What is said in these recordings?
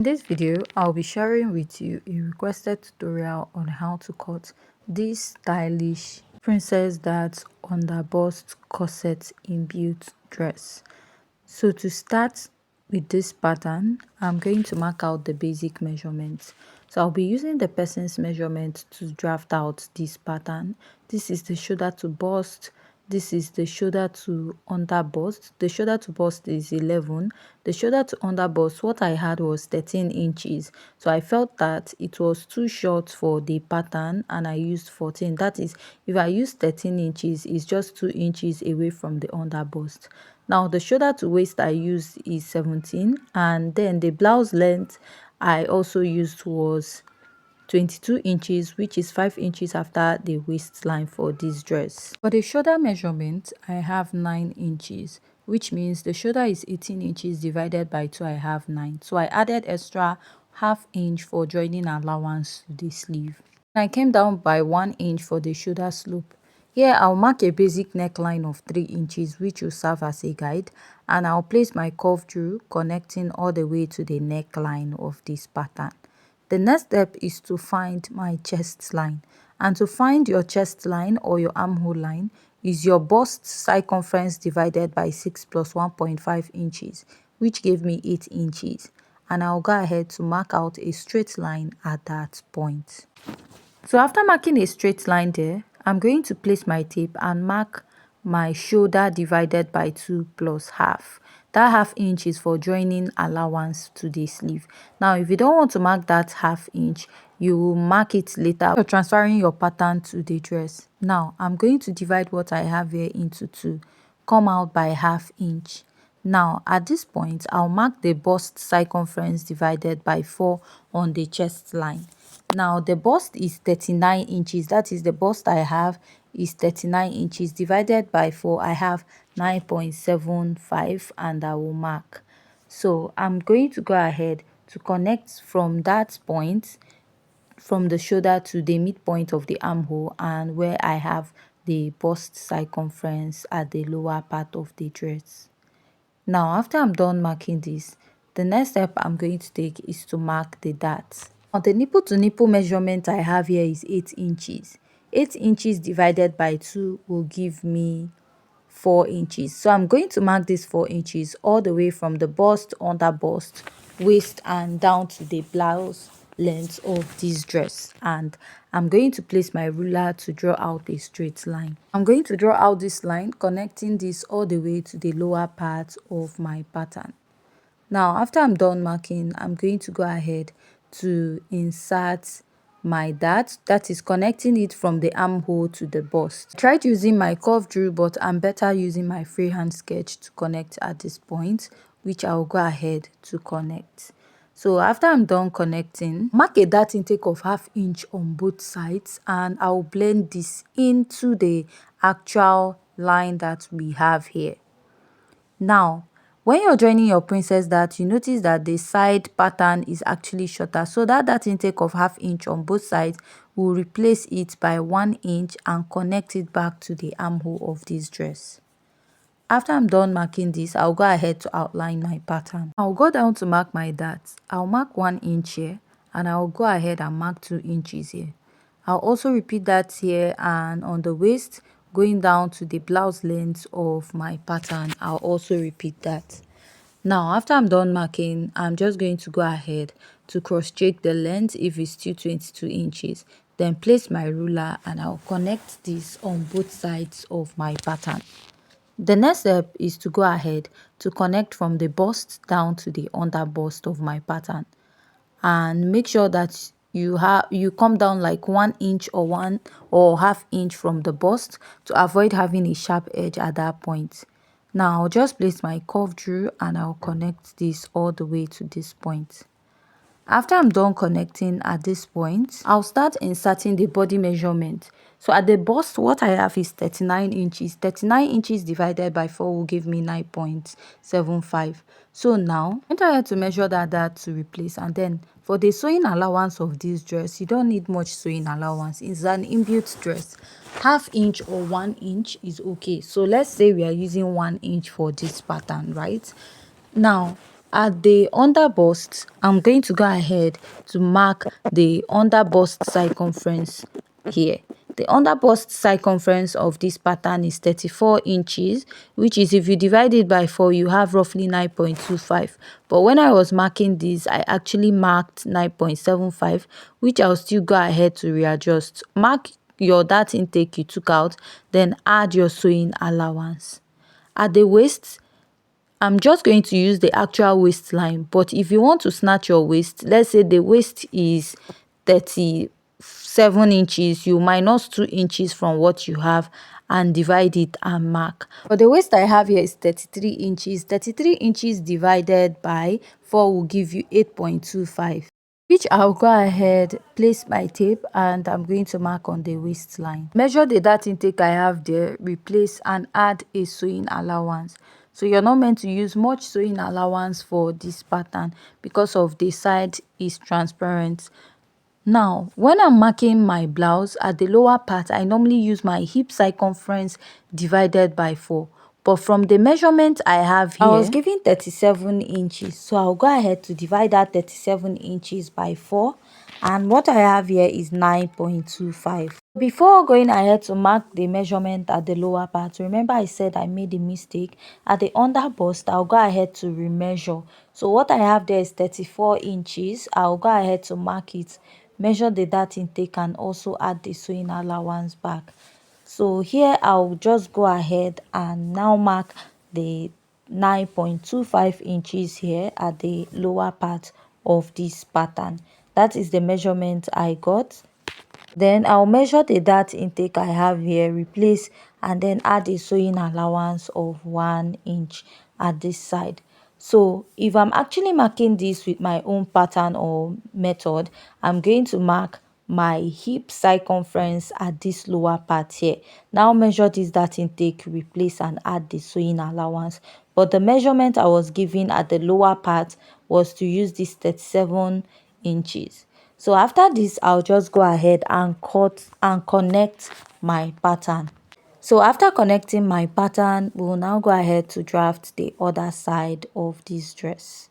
In this video, I'll be sharing with you a requested tutorial on how to cut this stylish princess dart underbust corset inbuilt dress. So to start with this pattern, I'm going to mark out the basic measurements. So I'll be using the person's measurement to draft out this pattern. This is the shoulder to bust. This is the shoulder to under bust. The shoulder to bust is 11. The shoulder to under bust, what I had was 13 inches. So I felt that it was too short for the pattern and I used 14. That is, if I use 13 inches, it's just 2 inches away from the under bust. Now the shoulder to waist I used is 17, and then the blouse length I also used was 22 inches, which is 5 inches after the waistline for this dress. For the shoulder measurement, I have 9 inches, which means the shoulder is 18 inches divided by 2, I have 9. So I added extra half inch for joining allowance to the sleeve. I came down by 1 inch for the shoulder slope. Here I'll mark a basic neckline of 3 inches, which will serve as a guide, and I'll place my curve drew connecting all the way to the neckline of this pattern. The next step is to find my chest line, and to find your chest line or your armhole line is your bust circumference divided by 6 plus 1.5 inches, which gave me 8 inches, and I'll go ahead to mark out a straight line at that point. So after marking a straight line there, I'm going to place my tape and mark my shoulder divided by 2 plus half. That half inch is for joining allowance to the sleeve. Now, if you don't want to mark that half inch, you will mark it later. You're transferring your pattern to the dress. Now, I'm going to divide what I have here into 2. Come out by half inch. Now, at this point, I'll mark the bust circumference divided by 4 on the chest line. Now, the bust is 39 inches. That is, the bust I have is 39 inches divided by 4. I have 9.75, and I will mark. So I'm going to go ahead to connect from that point, from the shoulder to the midpoint of the armhole, and where I have the bust circumference at the lower part of the dress. Now, after I'm done marking this, the next step I'm going to take is to mark the dart. Now, the nipple to nipple measurement I have here is 8 inches. 8 inches divided by 2 will give me 4 inches. So I'm going to mark this 4 inches all the way from the bust, under bust, waist, and down to the blouse length of this dress. And I'm going to place my ruler to draw out a straight line. I'm going to draw out this line, connecting this all the way to the lower part of my pattern. Now, after I'm done marking, I'm going to go ahead to insert my dart, that is connecting it from the armhole to the bust. I tried using my curve drew, but I'm better using my freehand sketch to connect at this point, which I'll go ahead to connect. So after I'm done connecting, mark a dart intake of ½ inch on both sides, and I'll blend this into the actual line that we have here. Now, when you're joining your princess dart, you notice that the side pattern is actually shorter. So that dart intake of ½ inch on both sides will replace it by 1 inch and connect it back to the armhole of this dress. After I'm done marking this, I'll go ahead to outline my pattern. I'll go down to mark my darts. I'll mark 1 inch here, and I'll go ahead and mark 2 inches here. I'll also repeat that here, and on the waist, going down to the blouse length of my pattern, I'll also repeat that. Now, after I'm done marking, I'm just going to go ahead to cross check the length if it's still 22 inches. Then place my ruler, and I'll connect this on both sides of my pattern. The next step is to go ahead to connect from the bust down to the under bust of my pattern, and make sure that you come down like 1 inch or ½ inch from the bust to avoid having a sharp edge at that point. Now I'll just place my curve drew, and I'll connect this all the way to this point. After I'm done connecting at this point, I'll start inserting the body measurement. So at the bust, what I have is 39 inches. 39 inches divided by 4 will give me 9.75. So now, I have to measure that to replace. And then for the sewing allowance of this dress, you don't need much sewing allowance. It's an inbuilt dress. ½ inch or 1 inch is okay. So let's say we are using 1 inch for this pattern, right? Now, At the underbust, I'm going to go ahead to mark the underbust circumference here. The underbust circumference of this pattern is 34 inches, which is, if you divide it by 4, you have roughly 9.25. But when I was marking this, I actually marked 9.75, which I'll still go ahead to readjust. Mark your dart intake you took out, then add your sewing allowance. At the waist, I'm just going to use the actual waistline, but if you want to snatch your waist, let's say the waist is 37 inches, you minus 2 inches from what you have and divide it and mark. But the waist I have here is 33 inches. 33 inches divided by 4 will give you 8.25. Which I'll go ahead, place my tape, and I'm going to mark on the waistline. Measure the dart intake I have there, replace and add a sewing allowance. So you're not meant to use much sewing allowance for this pattern because of the side is transparent. Now, when I'm marking my blouse at the lower part, I normally use my hip circumference divided by 4. But from the measurement I have here, I was given 37 inches. So I'll go ahead to divide that 37 inches by 4. And what I have here is 9.25. Before going ahead to mark the measurement at the lower part, remember I said I made a mistake. At the underbust, I'll go ahead to remeasure. So what I have there is 34 inches. I'll go ahead to mark it, measure the dart intake, and also add the sewing allowance back. So here I'll just go ahead and now mark the 9.25 inches here at the lower part of this pattern. That is the measurement I got. Then I'll measure the dart intake I have here, replace, and then add a sewing allowance of 1 inch at this side. So if I'm actually marking this with my own pattern or method, I'm going to mark my hip circumference at this lower part here. Now measure this dart intake, replace, and add the sewing allowance. But the measurement I was given at the lower part was to use this 37 inches. So after this, I'll just go ahead and cut and connect my pattern. So after connecting my pattern, we'll now go ahead to draft the other side of this dress.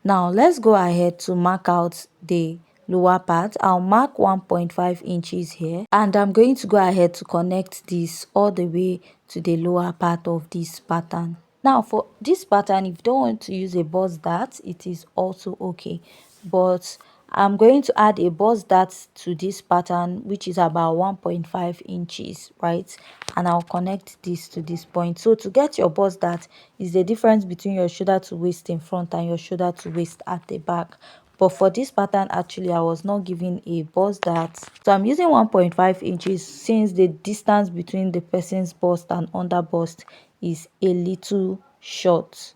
Now let's go ahead to mark out the lower part. I'll mark 1.5 inches here, and I'm going to go ahead to connect this all the way to the lower part of this pattern. Now for this pattern, if you don't want to use a bust dart, it is also okay, but I'm going to add a bust dart to this pattern, which is about 1.5 inches, right? And I'll connect this to this point. So to get your bust dart is the difference between your shoulder to waist in front and your shoulder to waist at the back. But for this pattern, actually, I was not given a bust dart. So I'm using 1.5 inches since the distance between the person's bust and underbust is a little short.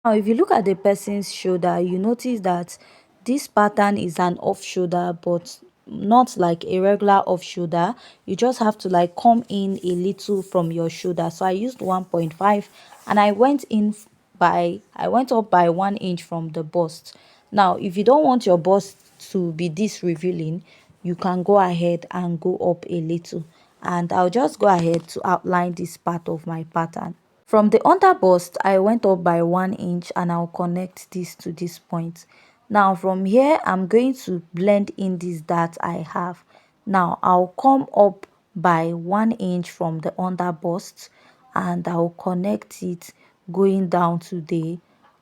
Now, if you look at the person's shoulder, you notice that this pattern is an off shoulder, but not like a regular off shoulder. You just have to like come in a little from your shoulder. So I used 1.5 and I went up by 1 inch from the bust. Now, if you don't want your bust to be this revealing, you can go ahead and go up a little. And I'll just go ahead to outline this part of my pattern. From the underbust, I went up by 1 inch and I'll connect this to this point. Now from here, I'm going to blend in this dart I have. Now I'll come up by 1 inch from the underbust and I'll connect it going down to the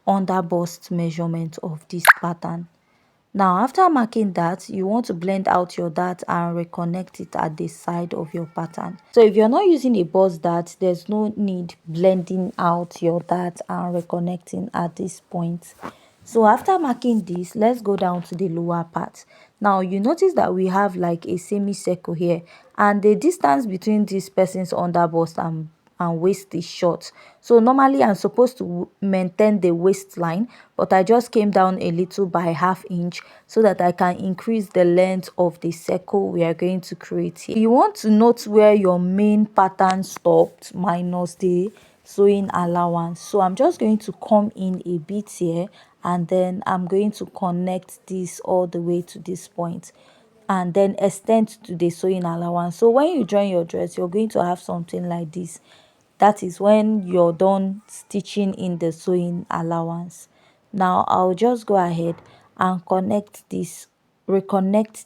underbust measurement of this pattern. Now, after marking that, you want to blend out your dart and reconnect it at the side of your pattern. So if you're not using a bust dart, there's no need blending out your dart and reconnecting at this point. So after marking this, let's go down to the lower part. Now, you notice that we have like a semicircle here, and the distance between this person's underbust and waist is short. So normally I'm supposed to maintain the waistline, but I just came down a little by ½ inch so that I can increase the length of the circle we are going to create here. You want to note where your main pattern stopped minus the sewing allowance. So I'm just going to come in a bit here, and then I'm going to connect this all the way to this point and then extend to the sewing allowance. So when you join your dress, you're going to have something like this. That is when you're done stitching in the sewing allowance. Now I'll just go ahead and reconnect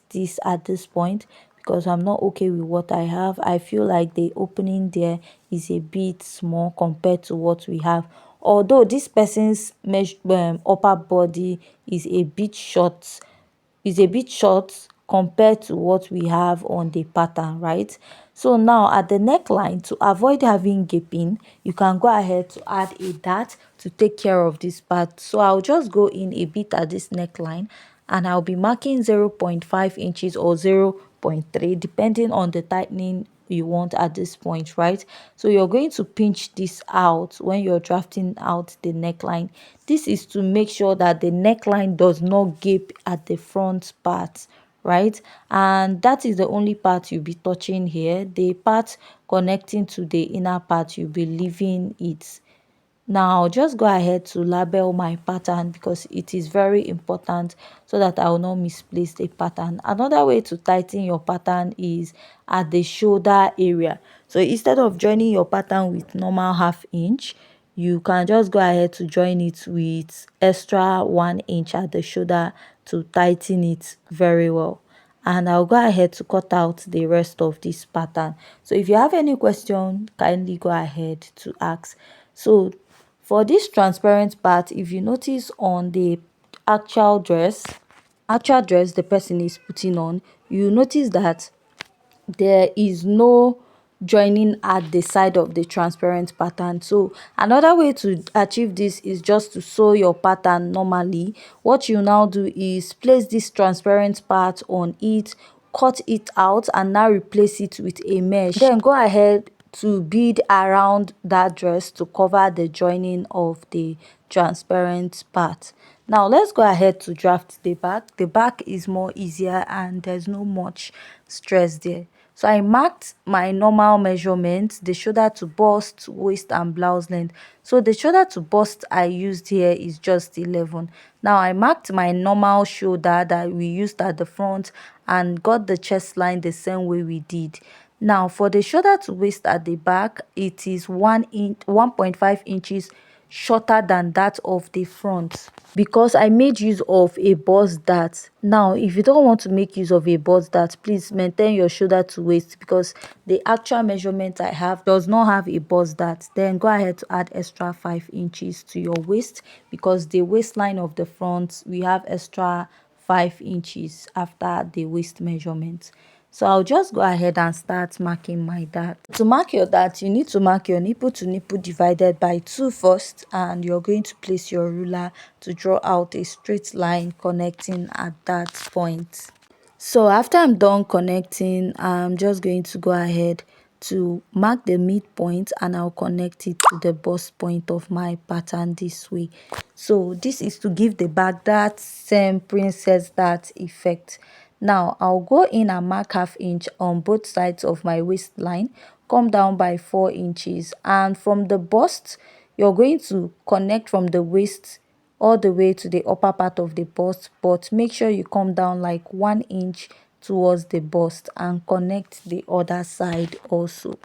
this at this point, because I'm not okay with what I have. I feel like the opening there is a bit small compared to what we have, although this person's upper body is a bit short, compared to what we have on the pattern, right? So now at the neckline, to avoid having gaping, you can go ahead to add a dart to take care of this part. So I'll just go in a bit at this neckline, and I'll be marking 0.5 inches or 0.3, depending on the tightening you want at this point, right? So you're going to pinch this out when you're drafting out the neckline. This is to make sure that the neckline does not gape at the front part, right? And that is the only part you'll be touching here. The part connecting to the inner part, you'll be leaving it. Now just go ahead to label my pattern, because it is very important so that I will not misplace the pattern. Another way to tighten your pattern is at the shoulder area. So instead of joining your pattern with normal half inch, you can just go ahead to join it with extra 1 inch at the shoulder to tighten it very well. And I'll go ahead to cut out the rest of this pattern. So if you have any question, kindly go ahead to ask. So for this transparent part, if you notice on the actual dress the person is putting on, you notice that there is no joining at the side of the transparent pattern. So another way to achieve this is just to sew your pattern normally. What you now do is place this transparent part on it, cut it out, and now replace it with a mesh. Then go ahead to bead around that dress to cover the joining of the transparent part. Now let's go ahead to draft the back. The back is more easier and there's no much stress there. So I marked my normal measurements, the shoulder to bust, waist and blouse length. So the shoulder to bust I used here is just 11. Now I marked my normal shoulder that we used at the front and got the chest line the same way we did. Now for the shoulder to waist at the back, it is 1.5 inches shorter than that of the front, because I made use of a bust dart. Now if you don't want to make use of a bust dart, please maintain your shoulder to waist, because the actual measurement I have does not have a bust dart. Then go ahead to add extra 5 inches to your waist, because the waistline of the front we have extra 5 inches after the waist measurement. So I'll just go ahead and start marking my dart. To mark your dart, you need to mark your nipple to nipple divided by 2 first, and you're going to place your ruler to draw out a straight line connecting at that point. So after I'm done connecting, I'm just going to go ahead to mark the midpoint, and I'll connect it to the bust point of my pattern this way. So this is to give the back that same princess dart effect. Now I'll go in and mark half inch on both sides of my waistline, come down by 4 inches, and from the bust you're going to connect from the waist all the way to the upper part of the bust, but make sure you come down like 1 inch towards the bust and connect the other side also.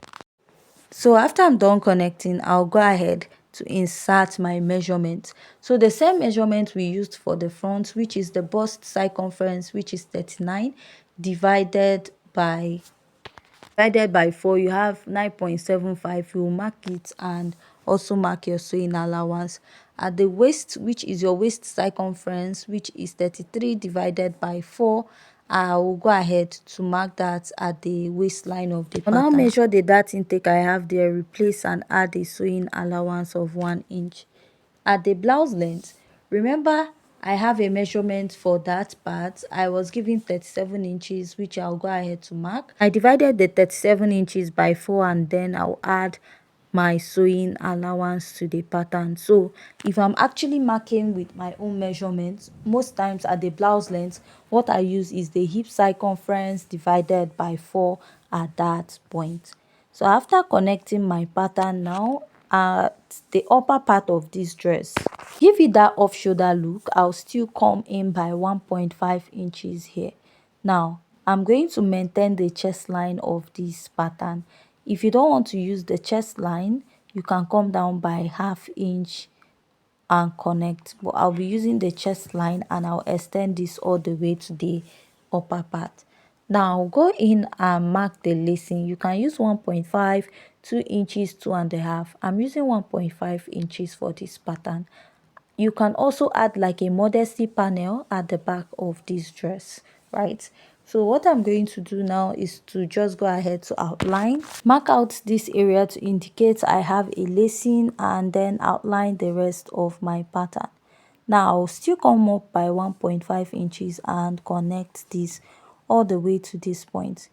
So after I'm done connecting, I'll go ahead to insert my measurement. So the same measurement we used for the front, which is the bust circumference, which is 39 divided by 4, you have 9.75. You will mark it and also mark your sewing allowance. At the waist, which is your waist circumference, which is 33 divided by 4, I will go ahead to mark that at the waistline of the pattern. Now measure the dart intake I have there, replace and add a sewing allowance of 1 inch. At the blouse length, remember I have a measurement for that part. I was given 37 inches, which I'll go ahead to mark. I divided the 37 inches by 4, and then I'll add my sewing allowance to the pattern. So if I'm actually marking with my own measurements, most times at the blouse length, what I use is the hip circumference divided by 4 at that point. So after connecting my pattern now at the upper part of this dress, give it that off shoulder look, I'll still come in by 1.5 inches here. Now I'm going to maintain the chest line of this pattern. If you don't want to use the chest line, you can come down by 1/2 inch and connect, but I'll be using the chest line and I'll extend this all the way to the upper part. Now go in and mark the lacing. You can use 1.5, 2 inches, 2.5. I'm using 1.5 inches for this pattern. You can also add like a modesty panel at the back of this dress, right? So what I'm going to do now is to just go ahead to outline, mark out this area to indicate I have a lacing, and then outline the rest of my pattern. Now I'll still come up by 1.5 inches and connect this all the way to this point.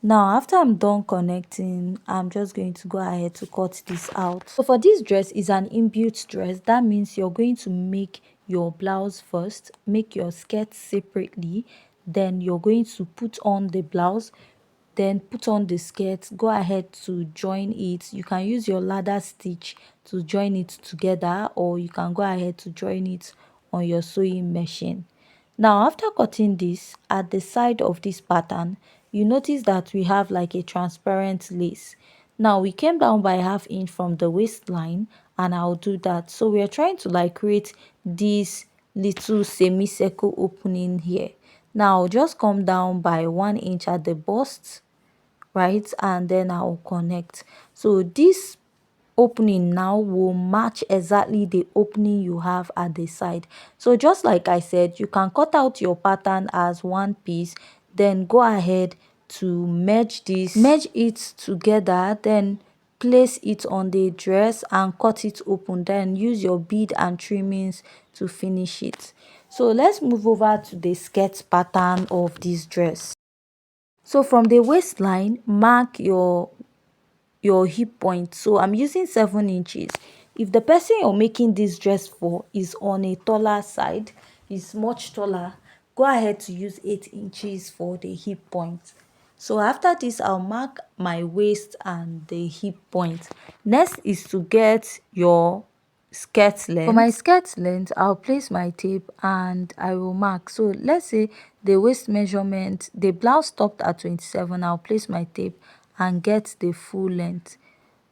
Now after I'm done connecting, I'm just going to go ahead to cut this out. So for this dress is an inbuilt dress. That means you're going to make your blouse first, make your skirt separately, then you're going to put on the blouse, then put on the skirt, go ahead to join it. You can use your ladder stitch to join it together, or you can go ahead to join it on your sewing machine. Now after cutting this, at the side of this pattern, you notice that we have like a transparent lace. Now we came down by 1/2 inch from the waistline, and I'll do that. So we are trying to like create this little semicircle opening here. Now just come down by 1 inch at the bust, right, and then I'll connect. So this opening now will match exactly the opening you have at the side. So just like I said, you can cut out your pattern as one piece, then go ahead to merge it together, then place it on the dress and cut it open, then use your bead and trimmings to finish it. So let's move over to the skirt pattern of this dress. So from the waistline, mark your hip point. So I'm using 7 inches. If the person you're making this dress for is on a taller side, is much taller, go ahead to use 8 inches for the hip point. So after this, I'll mark my waist and the hip point. Next is to get your skirt length. For my skirt length, I'll place my tape and I will mark. So let's say the waist measurement, the blouse stopped at 27. I'll place my tape and get the full length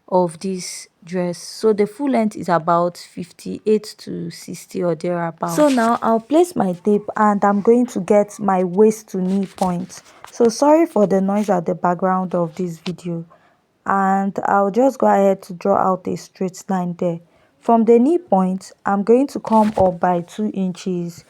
of this dress. So the full length is about 58 to 60 or thereabout. So now I'll place my tape and I'm going to get my waist to knee point. So sorry for the noise at the background of this video, and I'll just go ahead to draw out a straight line there. From the knee point, I'm going to come up by 2 inches.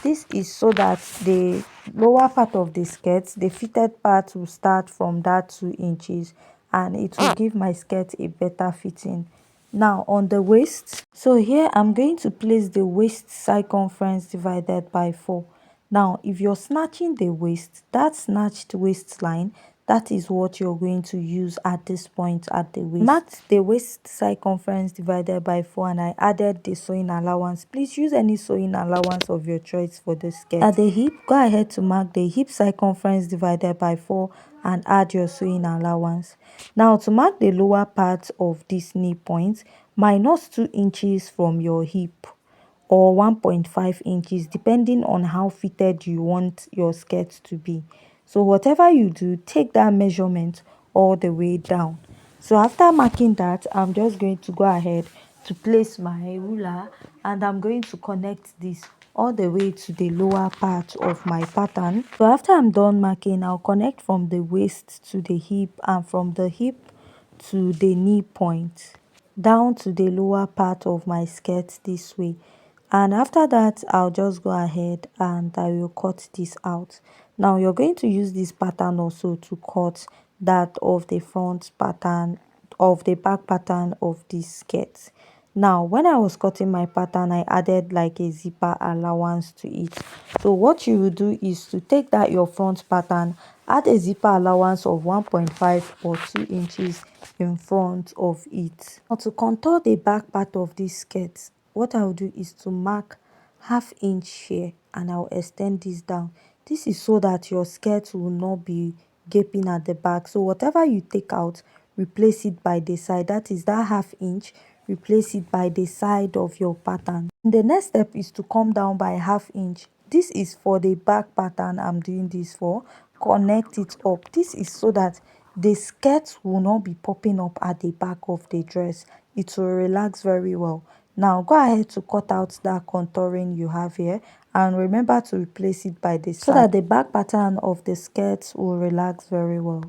This is so that the lower part of the skirt, the fitted part, will start from that 2 inches, and it will give my skirt a better fitting. Now on the waist, so here I'm going to place the waist circumference divided by 4. Now if you're snatching the waist, that snatched waistline, that is what you're going to use at this point at the waist. Marked the waist circumference divided by 4 and I added the sewing allowance. Please use any sewing allowance of your choice for the skirt. At the hip, go ahead to mark the hip circumference divided by 4 and add your sewing allowance. Now to mark the lower part of this knee point, minus 2 inches from your hip, or 1.5 inches depending on how fitted you want your skirt to be. So whatever you do, take that measurement all the way down. So after marking that, I'm just going to go ahead to place my ruler and I'm going to connect this all the way to the lower part of my pattern. So after I'm done marking, I'll connect from the waist to the hip and from the hip to the knee point down to the lower part of my skirt this way. And after that, I'll just go ahead and I will cut this out. Now you're going to use this pattern also to cut that of the front pattern, of the back pattern of this skirt. Now when I was cutting my pattern, I added like a zipper allowance to it. So what you will do is to take that your front pattern, add a zipper allowance of 1.5 or 2 inches in front of it. Now to contour the back part of this skirt, what I'll do is to mark 1/2 inch here and I'll extend this down. This is so that your skirt will not be gaping at the back. So whatever you take out, replace it by the side. That is that 1/2 inch, replace it by the side of your pattern. The next step is to come down by 1/2 inch. This is for the back pattern I'm doing this for. Connect it up. This is so that the skirt will not be popping up at the back of the dress. it will relax very well. Now go ahead to cut out that contouring you have here, and remember to replace it by the side so that the back pattern of the skirt will relax very well.